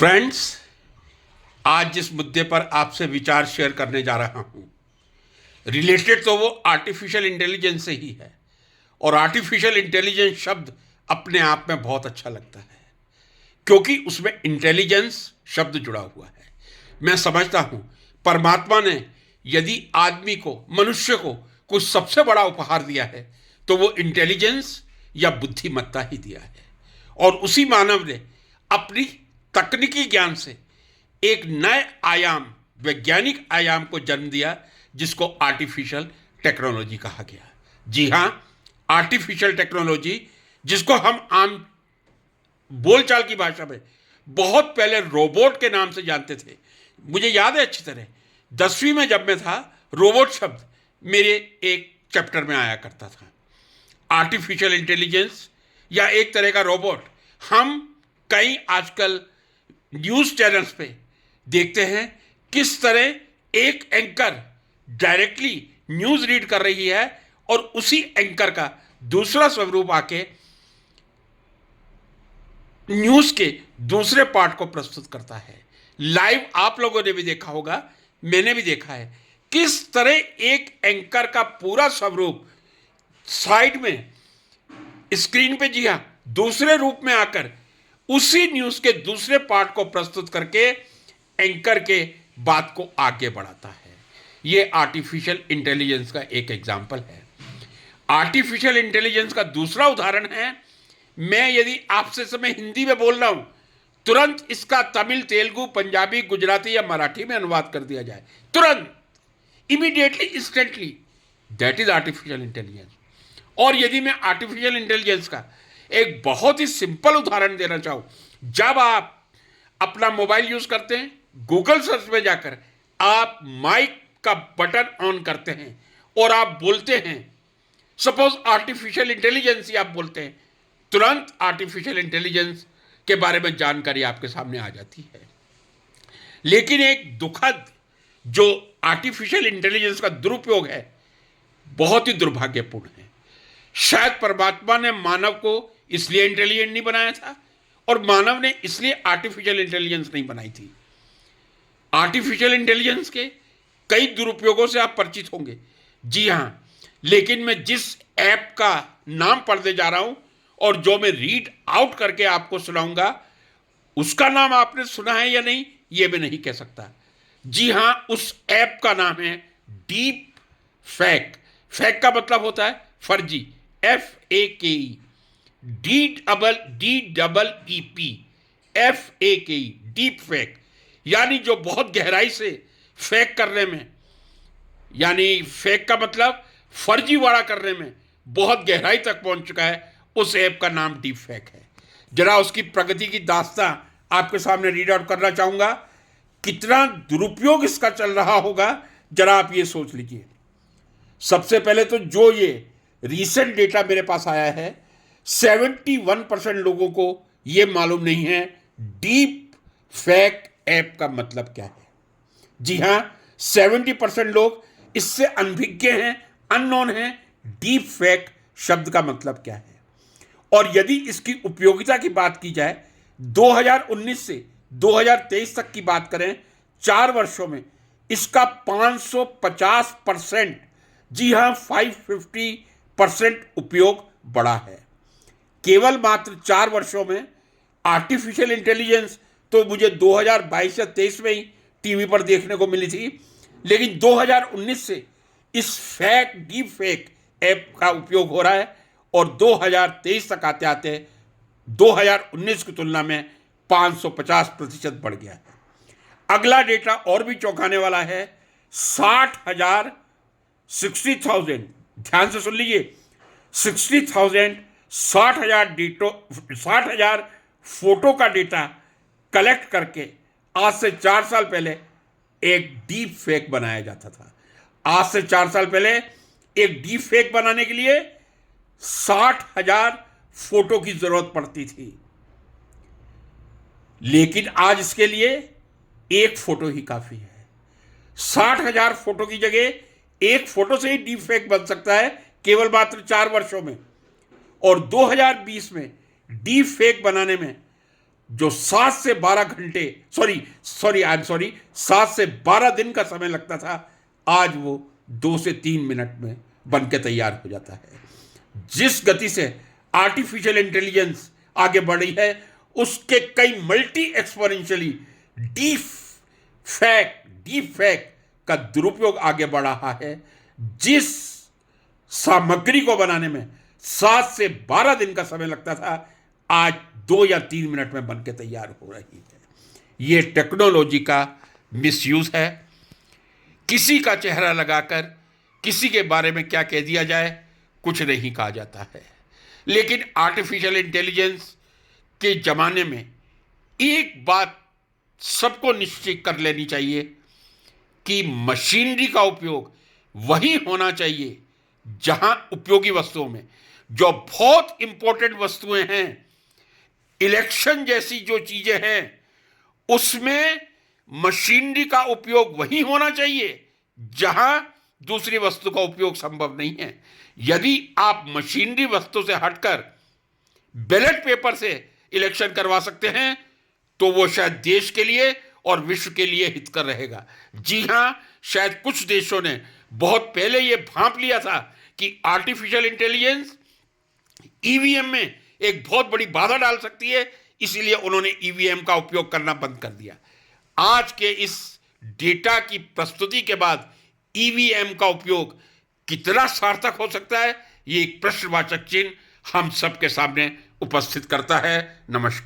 Friends, आज जिस मुद्दे पर आपसे विचार शेयर करने जा रहा हूं, रिलेटेड तो वो आर्टिफिशियल इंटेलिजेंस से ही है। और आर्टिफिशियल इंटेलिजेंस शब्द अपने आप में बहुत अच्छा लगता है क्योंकि उसमें इंटेलिजेंस शब्द जुड़ा हुआ है। मैं समझता हूं परमात्मा ने यदि आदमी को, मनुष्य को कुछ सबसे बड़ा उपहार दिया है तो वो इंटेलिजेंस या बुद्धिमत्ता ही दिया है। और उसी मानव ने अपनी तकनीकी ज्ञान से एक नए आयाम, वैज्ञानिक आयाम को जन्म दिया जिसको आर्टिफिशियल टेक्नोलॉजी कहा गया। जी हां, आर्टिफिशियल टेक्नोलॉजी, जिसको हम आम बोलचाल की भाषा में बहुत पहले रोबोट के नाम से जानते थे। मुझे याद है अच्छी तरह, 10वीं में जब मैं था, रोबोट शब्द मेरे एक चैप्टर में आया करता था। आर्टिफिशियल इंटेलिजेंस या एक तरह का रोबोट हम कई आजकल न्यूज़ चैनल्स पे देखते हैं किस तरह एक एंकर डायरेक्टली न्यूज़ रीड कर रही है और उसी एंकर का दूसरा स्वरूप आके न्यूज़ के दूसरे पार्ट को प्रस्तुत करता है। लाइव आप लोगों ने भी देखा होगा, मैंने भी देखा है किस तरह एक एंकर का पूरा स्वरूप साइड में स्क्रीन पे, जी हां, दूसरे रूप में आकर उसी न्यूज के दूसरे पार्ट को प्रस्तुत करके एंकर के बात को आगे बढ़ाता है। यह आर्टिफिशियल इंटेलिजेंस का एक एग्जाम्पल है। आर्टिफिशियल इंटेलिजेंस का दूसरा उदाहरण है, मैं यदि आपसे समय हिंदी में बोल रहा हूं, तुरंत इसका तमिल, तेलुगु, पंजाबी, गुजराती या मराठी में अनुवाद कर दिया जाए, तुरंत, immediately, instantly. That is artificial intelligence. और यदि मैं आर्टिफिशियल इंटेलिजेंस का एक बहुत ही सिंपल उदाहरण देना चाहूं, जब आप अपना मोबाइल यूज करते हैं, गूगल सर्च में जाकर आप माइक का बटन ऑन करते हैं और आप बोलते हैं, सपोज आर्टिफिशियल इंटेलिजेंस ही आप बोलते हैं, तुरंत आर्टिफिशियल इंटेलिजेंस के बारे में जानकारी आपके सामने आ जाती है। लेकिन एक दुखद जो आर्टिफिशियल इंटेलिजेंस का दुरुपयोग है, बहुत ही दुर्भाग्यपूर्ण है। शायद परमात्मा ने मानव को इसलिए इंटेलिजेंट नहीं बनाया था और मानव ने इसलिए आर्टिफिशियल इंटेलिजेंस नहीं बनाई थी। आर्टिफिशियल इंटेलिजेंस के कई दुरुपयोगों से आप परिचित होंगे, जी हां, लेकिन मैं जिस ऐप का नाम पढ़ने जा रहा हूं और जो मैं रीड आउट करके आपको सुनाऊंगा, उसका नाम आपने सुना है या नहीं यह मैं नहीं कह सकता। जी हां, उस ऐप का नाम है डीप फेक। फेक का मतलब होता है फर्जी, FAKE, DEEP, FAKE, deep fake, यानी जो बहुत गहराई से फेक करने में, यानी फेक का मतलब फर्जीवाड़ा करने में बहुत गहराई तक पहुंच चुका है, उस ऐप का नाम डीप फेक है। जरा उसकी प्रगति की दास्तां आपके सामने रीड आउट करना चाहूंगा। कितना दुरुपयोग इसका चल रहा होगा, जरा आप ये सोच लीजिए। सबसे पहले तो जो ये रीसेंट डेटा मेरे पास आया है, 71% लोगों को ये मालूम नहीं है डीप फेक ऐप का मतलब क्या है। जी हां, 70% लोग इससे अनभिज्ञ हैं, अननोन हैं, डीप फेक शब्द का मतलब क्या है। और यदि इसकी उपयोगिता की बात की जाए, 2019 से 2023 तक की बात करें, 4 वर्षों में इसका 550%, जी हां, 550% उपयोग बढ़ा है। केवल मात्र 4 वर्षों में आर्टिफिशियल इंटेलिजेंस तो मुझे 2022 या 23 में ही टीवी पर देखने को मिली थी, लेकिन 2019 से इस फेक, डीप फेक ऐप का उपयोग हो रहा है और 2023 तक आते आते 2019 की तुलना में 550% बढ़ गया है। अगला डेटा और भी चौंकाने वाला है। 60,000 ध्यान से सुन लीजिए, 60,000 फोटो का डेटा कलेक्ट करके आज से 4 साल पहले एक डीप फेक बनाया जाता था। आज से 4 साल पहले एक डीप फेक बनाने के लिए 60,000 फोटो की जरूरत पड़ती थी, लेकिन आज इसके लिए एक फोटो ही काफी है। 60,000 फोटो की जगह एक फोटो से ही डीप फेक बन सकता है, केवल मात्र 4 वर्षों में। और 2020 में डीप फेक बनाने में जो 7 से 12 घंटे, आई एम सॉरी, 7 से 12 दिन का समय लगता था, आज वो 2 से 3 मिनट में बन के तैयार हो जाता है। जिस गति से आर्टिफिशियल इंटेलिजेंस आगे बढ़ रही है, उसके कई मल्टी एक्सपोनेंशियली डीप फैक का दुरुपयोग आगे बढ़ रहा है। जिस सामग्री को बनाने में 7 से 12 दिन का समय लगता था, आज 2 या 3 मिनट में बन के तैयार हो रही है। ये टेक्नोलॉजी का मिसयूज है। किसी का चेहरा लगाकर किसी के बारे में क्या कह दिया जाए, कुछ नहीं कहा जाता है। लेकिन आर्टिफिशियल इंटेलिजेंस के ज़माने में एक बात सबको निश्चित कर लेनी चाहिए कि मशीनरी का उपयोग वही होना चाहिए जहां उपयोगी वस्तुओं में, जो बहुत इंपॉर्टेंट वस्तुएं हैं, इलेक्शन जैसी जो चीजें हैं, उसमें मशीनरी का उपयोग वही होना चाहिए जहां दूसरी वस्तु का उपयोग संभव नहीं है। यदि आप मशीनरी वस्तु से हटकर बैलेट पेपर से इलेक्शन करवा सकते हैं, तो वो शायद देश के लिए और विश्व के लिए हितकर रहेगा। जी हां, शायद कुछ देशों ने बहुत पहले ये भांप लिया था कि आर्टिफिशियल इंटेलिजेंस ईवीएम में एक बहुत बड़ी बाधा डाल सकती है, इसीलिए उन्होंने ईवीएम का उपयोग करना बंद कर दिया। आज के इस डेटा की प्रस्तुति के बाद ईवीएम का उपयोग कितना सार्थक हो सकता है, ये एक प्रश्नवाचक चिन्ह हम सबके सामने उपस्थित करता है। नमस्कार।